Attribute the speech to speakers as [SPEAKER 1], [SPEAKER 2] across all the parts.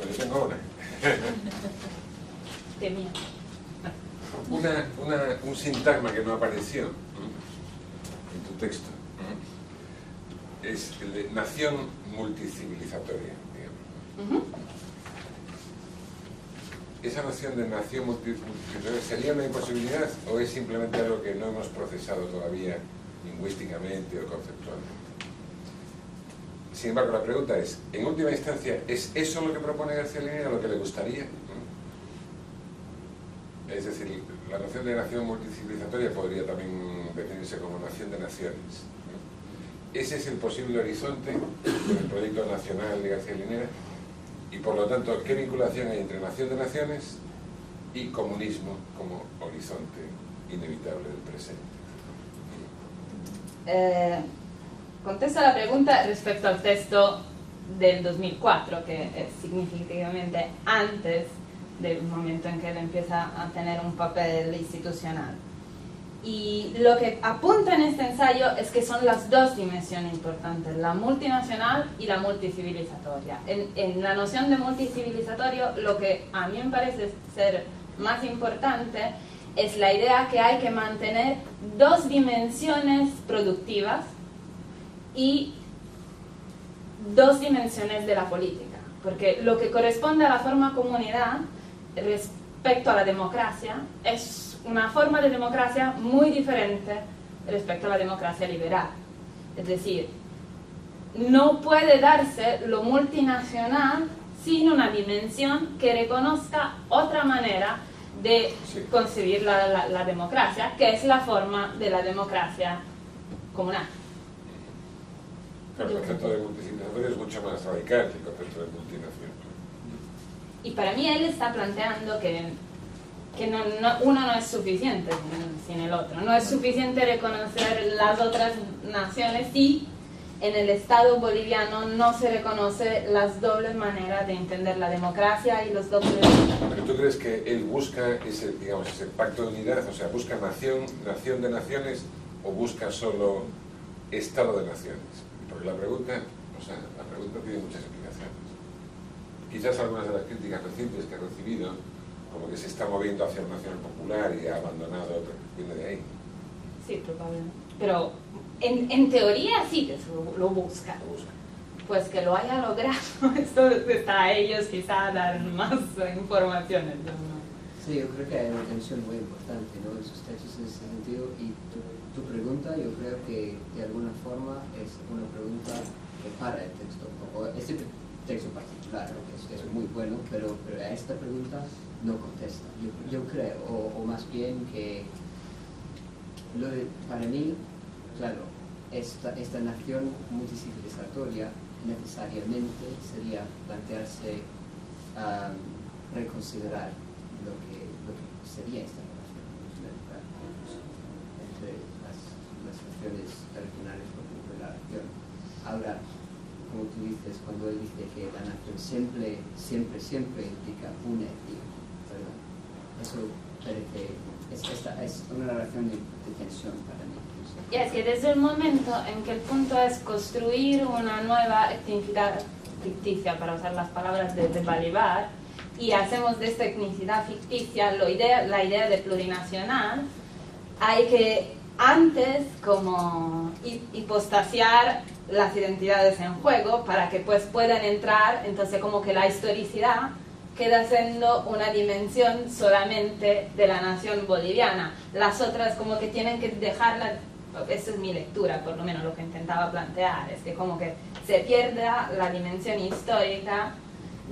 [SPEAKER 1] Yo tengo un sintagma que no apareció en tu texto. Es el de nación multicivilizatoria, digamos. ¿Esa noción de nación multicivilizatoria sería una imposibilidad o es simplemente algo que no hemos procesado todavía lingüísticamente o conceptualmente? Sin embargo, la pregunta es, en última instancia, ¿es eso lo que propone García Linera, lo que le gustaría? Es decir, la noción de nación multicivilizatoria podría también definirse como nación de naciones. Ese es el posible horizonte del proyecto nacional de García Linera y, por lo tanto, ¿qué vinculación hay entre nación de naciones y comunismo como horizonte inevitable del presente?
[SPEAKER 2] Contesto la pregunta respecto al texto del 2004, que es significativamente antes del momento en que él empieza a tener un papel institucional. Y lo que apunta en este ensayo es que son las dos dimensiones importantes, la multinacional y la multicivilizatoria. En la noción de multicivilizatorio, lo que a mí me parece ser más importante es la idea que hay que mantener dos dimensiones productivas y dos dimensiones de la política, porque lo que corresponde a la forma comunidad respecto a la democracia es una forma de democracia muy diferente respecto a la democracia liberal. Es decir, no puede darse lo multinacional sin una dimensión que reconozca otra manera de concebir la democracia, que es la forma de la democracia comunal.
[SPEAKER 1] El concepto de multicivilizatorio es mucho más radical que el concepto de multinacional.
[SPEAKER 2] Y para mí él está planteando que uno no es suficiente sin el otro. No es suficiente reconocer las otras naciones si en el Estado boliviano no se reconoce las dobles maneras de entender la democracia y los dobles...
[SPEAKER 1] ¿Pero tú crees que él busca ese pacto de unidad? O sea, ¿busca nación de naciones o busca solo Estado de naciones? Porque la pregunta tiene muchas explicaciones. Quizás algunas de las críticas recientes que ha recibido, como que se está moviendo hacia una nación popular y ha abandonado otra, viene de ahí.
[SPEAKER 2] Sí, probablemente. Pero en teoría sí que lo busca. Pues que lo haya logrado, esto está a ellos quizá dar más informaciones.
[SPEAKER 3] Sí, yo creo que hay una tensión muy importante, ¿no?, en sus textos en ese sentido, y tu pregunta yo creo que de alguna forma es una pregunta que para el texto, o este texto particular, ¿no?, que es muy bueno, pero a esta pregunta no contesta. Yo creo, o más bien que para mí, claro, esta nación multicivilizatoria necesariamente sería plantearse reconsiderar lo que sería esta relación entre las naciones regionales de la región. Ahora, como tú dices, cuando él dice que la nación siempre implica una etnia, ¿verdad? Eso parece, es una relación de tensión para mí.
[SPEAKER 2] Y es que desde el momento en que el punto es construir una nueva etnicidad ficticia, para usar las palabras de Balibar, y hacemos de esta etnicidad ficticia la idea de plurinacional, hay que antes como hipostasiar las identidades en juego para que pues puedan entrar, entonces como que la historicidad queda siendo una dimensión solamente de la nación boliviana. Las otras como que tienen que dejarla, esa es mi lectura, por lo menos lo que intentaba plantear, es que como que se pierda la dimensión histórica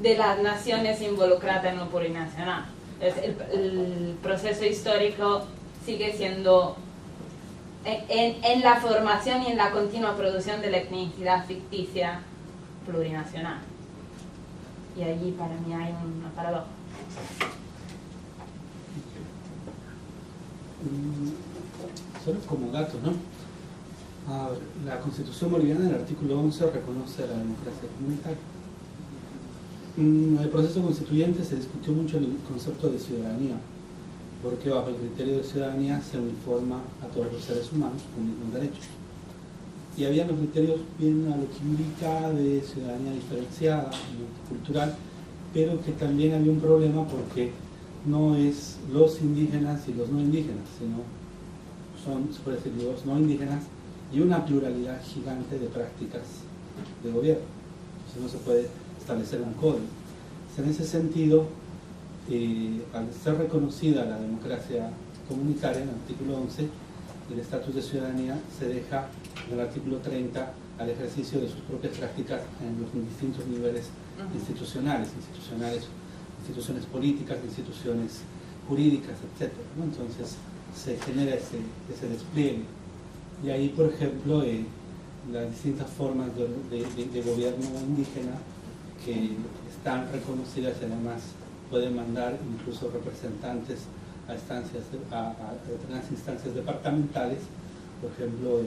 [SPEAKER 2] de las naciones involucradas en lo plurinacional. El proceso histórico sigue siendo en la formación y en la continua producción de la etnicidad ficticia plurinacional. Y allí para mí hay una paradoja.
[SPEAKER 4] Solo como dato, ¿no? La Constitución boliviana, en el artículo 11, reconoce la democracia comunitaria. En el proceso constituyente se discutió mucho el concepto de ciudadanía, porque bajo el criterio de ciudadanía se uniforma a todos los seres humanos con mismos derechos. Y había los criterios bien a lo que indica de ciudadanía diferenciada, multicultural, pero que también había un problema porque no es los indígenas y los no indígenas, sino son, se puede decir, los no indígenas y una pluralidad gigante de prácticas de gobierno. Entonces no se puede establecer un código. En ese sentido, al ser reconocida la democracia comunitaria en el artículo 11, el estatus de ciudadanía se deja en el artículo 30 al ejercicio de sus propias prácticas en los distintos niveles institucionales, instituciones políticas, instituciones jurídicas, etc., ¿no? Entonces se genera ese despliegue. Y ahí, por ejemplo, las distintas formas de gobierno indígena que están reconocidas y además pueden mandar incluso representantes a determinadas instancias departamentales. Por ejemplo,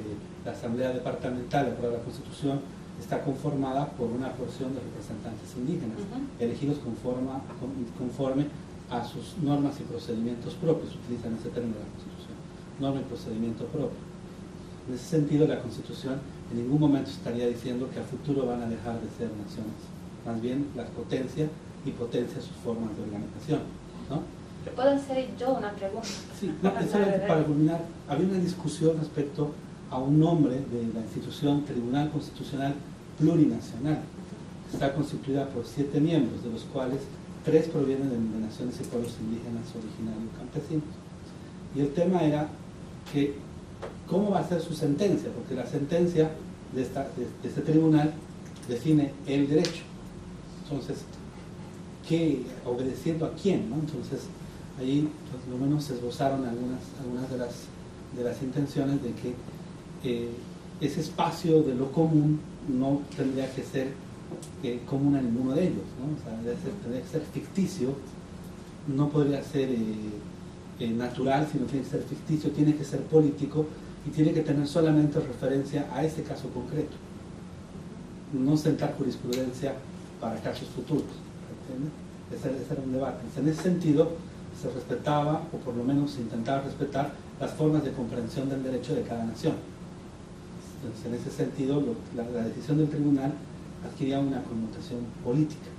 [SPEAKER 4] la Asamblea Departamental para la Constitución está conformada por una porción de representantes indígenas, elegidos conforme a sus normas y procedimientos propios. Utilizan ese término de la Constitución, norma y procedimiento propio. En ese sentido, la Constitución en ningún momento estaría diciendo que a futuro van a dejar de ser naciones. Más bien, las potencia y potencia sus formas de organización, ¿no?
[SPEAKER 2] ¿Puedo hacer yo una pregunta?
[SPEAKER 4] Sí, no, para culminar, había una discusión respecto a un nombre de la institución Tribunal Constitucional Plurinacional. Está constituida por 7 miembros, de los cuales 3 provienen de naciones y pueblos indígenas originarios campesinos. Y el tema era que cómo va a ser su sentencia, porque la sentencia de este tribunal define el derecho. Entonces, obedeciendo a quién, ¿no? Entonces, ahí pues, lo menos se esbozaron algunas de las intenciones de que ese espacio de lo común no tendría que ser común a ninguno de ellos, ¿no? O sea, tendría que ser ficticio, no podría ser natural, sino tiene que ser ficticio, tiene que ser político y tiene que tener solamente referencia a ese caso concreto, no sentar jurisprudencia para casos futuros. Ese era un debate. En ese sentido, se respetaba, o por lo menos se intentaba respetar, las formas de comprensión del derecho de cada nación. Entonces, en ese sentido, la decisión del tribunal adquiría una connotación política.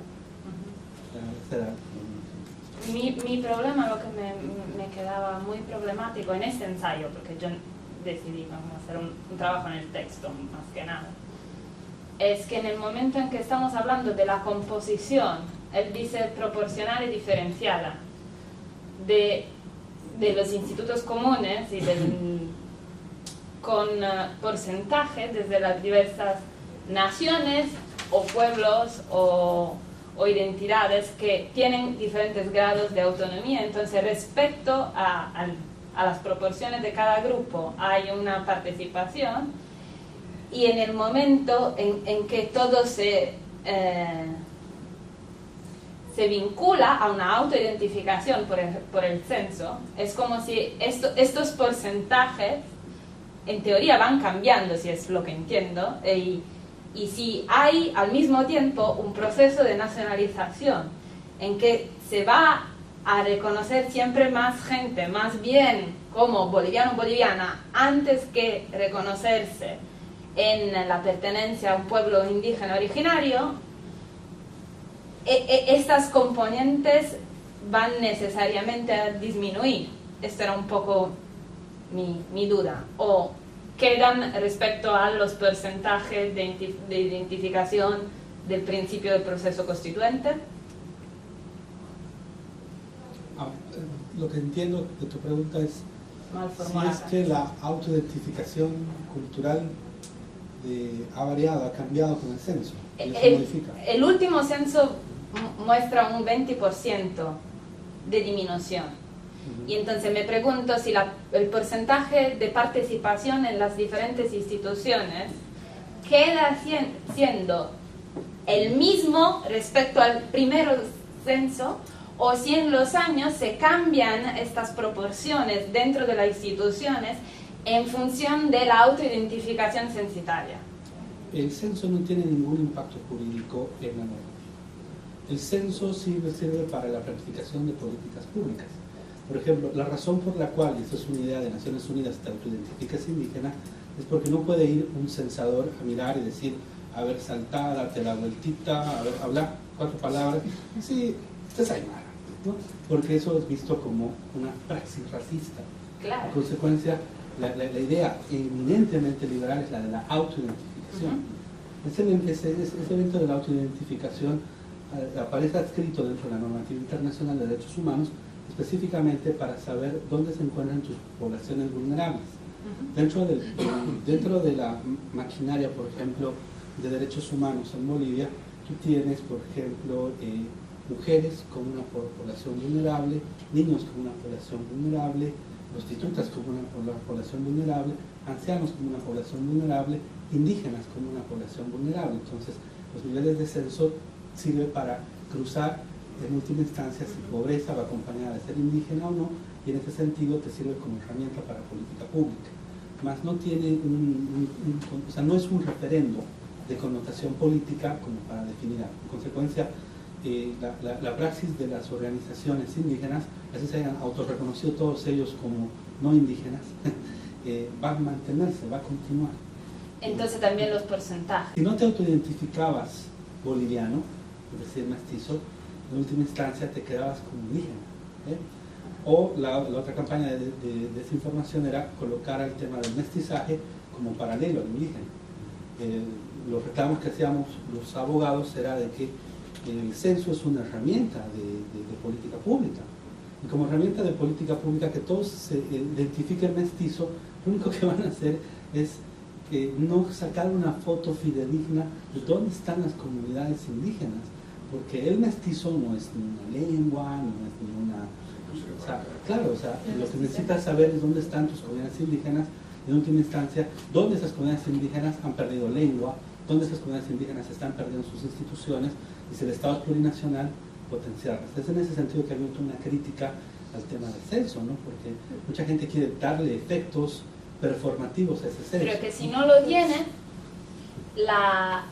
[SPEAKER 2] Mi problema, lo que me quedaba muy problemático en este ensayo, porque yo decidí hacer un trabajo en el texto, más que nada, es que en el momento en que estamos hablando de la composición, él dice proporcional y diferenciada, de los institutos comunes y con porcentajes desde las diversas naciones o pueblos o identidades que tienen diferentes grados de autonomía. Entonces, respecto a las proporciones de cada grupo hay una participación, y en el momento en que todo se vincula a una autoidentificación por el censo, es como si estos porcentajes en teoría van cambiando, si es lo que entiendo, y si hay al mismo tiempo un proceso de nacionalización en que se va a reconocer siempre más gente, más bien como boliviano o boliviana, antes que reconocerse en la pertenencia a un pueblo indígena originario, estas componentes van necesariamente a disminuir. Esta era un poco mi duda. O quedan respecto a los porcentajes de identificación del principio del proceso constituente.
[SPEAKER 4] Lo que entiendo de tu pregunta es si es que la autoidentificación cultural ha variado, ha cambiado con el censo. Y eso modifica.
[SPEAKER 2] El último censo muestra un 20% de disminución. Y entonces me pregunto si el porcentaje de participación en las diferentes instituciones queda siendo el mismo respecto al primer censo, o si en los años se cambian estas proporciones dentro de las instituciones en función de la autoidentificación censitaria.
[SPEAKER 4] El censo no tiene ningún impacto jurídico en la norma. El censo sirve para la planificación de políticas públicas. Por ejemplo, la razón por la cual, y esto es una idea de Naciones Unidas, te autoidentificas indígena, es porque no puede ir un censador a mirar y decir, a ver, saltada, date la vueltita, a ver, hablar 4 palabras, sí, usted es aymara, ¿no? Porque eso es visto como una praxis racista.
[SPEAKER 2] Claro.
[SPEAKER 4] En consecuencia, la idea eminentemente liberal es la de la autoidentificación. Ese evento de la autoidentificación aparece adscrito dentro de la normativa internacional de derechos humanos, específicamente para saber dónde se encuentran tus poblaciones vulnerables. Dentro de la maquinaria, por ejemplo, de derechos humanos en Bolivia, tú tienes, por ejemplo, mujeres con una población vulnerable, niños con una población vulnerable, prostitutas con una población vulnerable, ancianos con una población vulnerable, indígenas con una población vulnerable. Entonces, los niveles de censo sirven para cruzar en última instancia si pobreza va acompañada de ser indígena o no, y en ese sentido te sirve como herramienta para política pública. Más no tiene o sea, no es un referendo de connotación política como para definir algo. En consecuencia, la praxis de las organizaciones indígenas, así se hayan autorreconocido todos ellos como no indígenas, va a mantenerse, va a continuar.
[SPEAKER 2] Entonces también los porcentajes.
[SPEAKER 4] Si no te autoidentificabas boliviano, es decir, mestizo, en última instancia te quedabas como indígena. O la otra campaña de desinformación era colocar el tema del mestizaje como paralelo al indígena. Los reclamos que hacíamos los abogados era de que el censo es una herramienta de política pública. Y como herramienta de política pública que todos se identifiquen mestizo, lo único que van a hacer es no sacar una foto fidedigna de dónde están las comunidades indígenas, porque el mestizo no es ni una lengua, no es ni una... O sea, claro, o sea, lo que necesitas saber es dónde están tus comunidades indígenas, y en última instancia, dónde esas comunidades indígenas han perdido lengua, dónde esas comunidades indígenas están perdiendo sus instituciones, y si el Estado es plurinacional, potenciarlas. Es en ese sentido que había una crítica al tema del censo, ¿no? Porque mucha gente quiere darle efectos performativos a ese censo.
[SPEAKER 2] Pero que si no lo tiene, la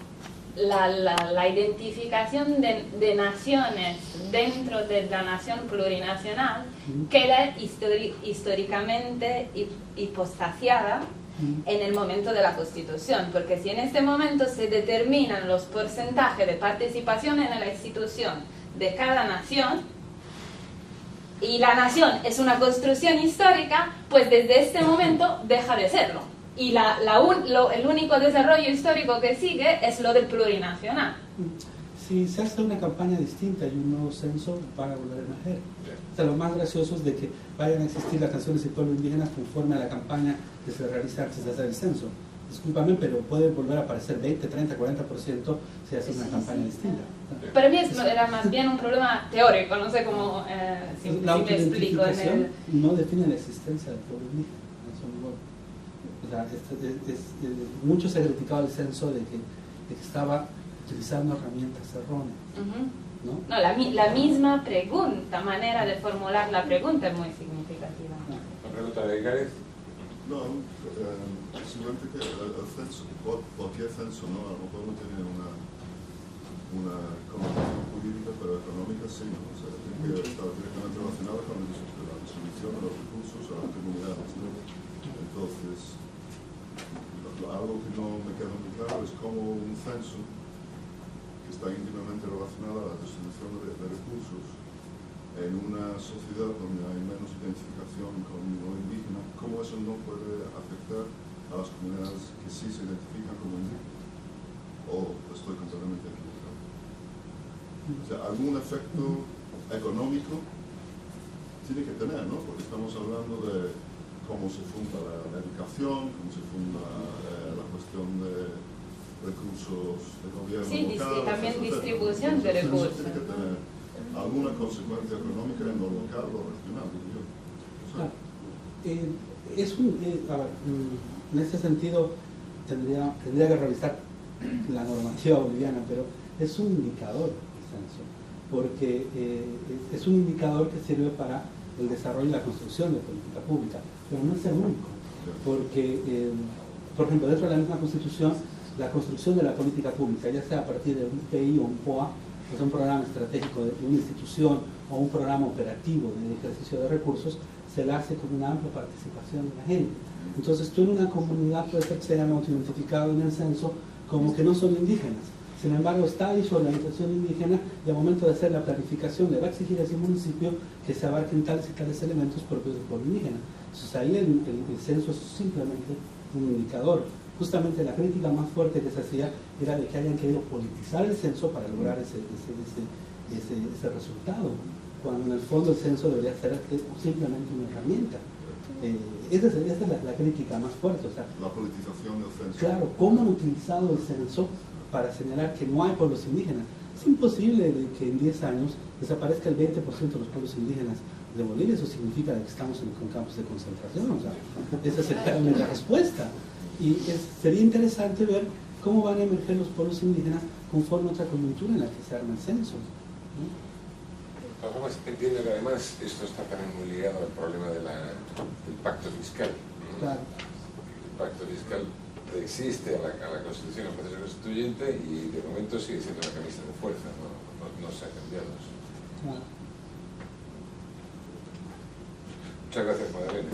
[SPEAKER 2] identificación de naciones dentro de la nación plurinacional queda históricamente hipostaciada en el momento de la Constitución, porque si en este momento se determinan los porcentajes de participación en la institución de cada nación, y la nación es una construcción histórica, pues desde este momento deja de serlo. Y el único desarrollo histórico que sigue es lo del plurinacional.
[SPEAKER 4] Si se hace una campaña distinta y un nuevo censo, van a volver a emerger. O sea, lo más gracioso es de que vayan a existir las canciones y pueblos indígenas conforme a la campaña que se realiza antes de hacer el censo. Discúlpame, pero puede volver a aparecer 20, 30, 40% si hace una campaña distinta.
[SPEAKER 2] Para mí era más bien un problema teórico, no sé cómo si me explico.
[SPEAKER 4] No define la existencia del pueblo indígena. O sea, mucho se ha criticado el censo de que estaba utilizando herramientas erróneas. ¿No?
[SPEAKER 2] No, la misma pregunta, manera de formular la pregunta es muy significativa.
[SPEAKER 1] ¿La pregunta de Gareth?
[SPEAKER 5] No, simplemente que el censo, cualquier censo, ¿no? A lo mejor no tiene una connotación jurídica, pero económica sí, ¿no? O sea, tiene que estar directamente relacionada con la distribución de los recursos a las comunidades, ¿no? Entonces, algo que no me queda muy claro es cómo un censo que está íntimamente relacionado a la distribución de recursos en una sociedad donde hay menos identificación con lo indígena, cómo eso no puede afectar a las comunidades que sí se identifican como indígenas. O estoy completamente equivocado. O sea, algún efecto económico tiene que tener, ¿no? Porque estamos hablando de cómo se funda la educación, cómo se funda la cuestión de recursos de gobierno local.
[SPEAKER 2] Sí, también distribución de recursos.
[SPEAKER 5] Tiene que tener alguna consecuencia económica en lo local o regional, digo yo. O sea,
[SPEAKER 4] en ese sentido tendría que revisar la normativa boliviana, pero es un indicador el censo, porque es un indicador que sirve para el desarrollo y la construcción de política pública, pero no es el único, porque, por ejemplo, dentro de la misma Constitución, la construcción de la política pública, ya sea a partir de un PI o un POA, o sea, un programa estratégico de una institución o un programa operativo de ejercicio de recursos, se la hace con una amplia participación de la gente. Entonces, tú en una comunidad puede ser que se hayan autoidentificado en el censo como que no son indígenas, Sin embargo, está ahí su organización indígena y al momento de hacer la planificación le va a exigir a ese municipio que se abarquen tales y tales elementos propios del pueblo indígena. Entonces ahí el censo es simplemente un indicador. Justamente la crítica más fuerte que se hacía era de que hayan querido politizar el censo para lograr ese resultado, cuando en el fondo el censo debería ser simplemente una herramienta. Esa es la crítica más fuerte. O sea,
[SPEAKER 5] la politización del censo.
[SPEAKER 4] Claro, ¿cómo han utilizado el censo para señalar que no hay pueblos indígenas? Es imposible de que en 10 años desaparezca el 20% de los pueblos indígenas de Bolivia. Eso significa que estamos con campos de concentración. O sea, esa sería la respuesta. Y sería interesante ver cómo van a emerger los pueblos indígenas conforme a otra coyuntura en la que se arma el censo, ¿no?
[SPEAKER 1] Entiendo que además esto está también muy ligado al problema del pacto fiscal, ¿no?
[SPEAKER 4] Claro.
[SPEAKER 1] El pacto fiscal existe a la Constitución, al proceso constituyente, y de momento sigue siendo una camisa de fuerza, no se ha cambiado eso.
[SPEAKER 4] Claro.
[SPEAKER 1] Muchas gracias, Magdalena.